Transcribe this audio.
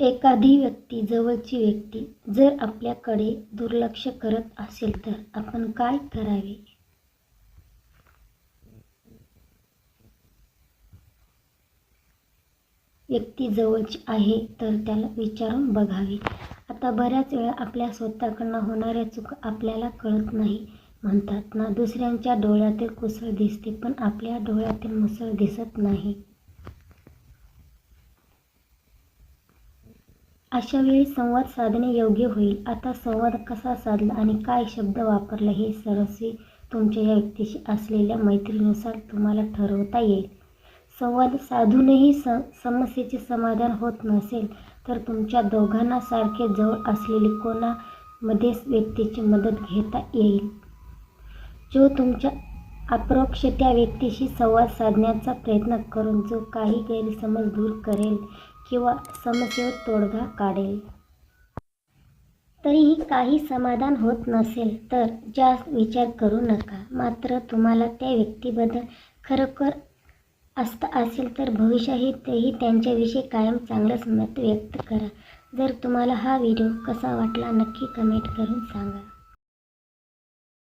एखादी व्यक्ती, जवळची व्यक्ती जर आपल्याकडे दुर्लक्ष करत असेल तर आपण काय करावे? व्यक्ती जवळची आहे तर त्याला विचारून बघावे. आता बऱ्याच वेळा आपल्या स्वतःकडून होणाऱ्या चुका आपल्याला कळत नाही. म्हणतात ना, दुसऱ्यांच्या डोळ्यातील कुसळ दिसते पण आपल्या डोळ्यातील मुसळ दिसत नाही. अशा वेळी संवाद साधणे योग्य होईल. आता संवाद कसा साधला आणि काय शब्द वापरला हे सर्वस्वी तुमच्या या व्यक्तीशी असलेल्या मैत्रीनुसार तुम्हाला ठरवता येईल. संवाद साधूनही समस्येचे समाधान होत नसेल तर तुमच्या दोघांना सारखे जवळ असलेली कोणामध्येच व्यक्तीची मदत घेता येईल, जो तुमच्या अपरोक्ष त्या व्यक्तीशी संवाद साधण्याचा प्रयत्न करून जो काही गैरसमज दूर करेल किंवा समस्येवर तोडगा काढेल. तरीही काही समाधान होत नसेल तर जास्त विचार करू नका. मात्र तुम्हाला त्या व्यक्तीबद्दल खरोखर आस्था असेल तर भविष्यातही त्यांच्याविषयी कायम चांगलंच मत व्यक्त करा. जर तुम्हाला हा व्हिडिओ कसा वाटला नक्की कमेंट करून सांगा.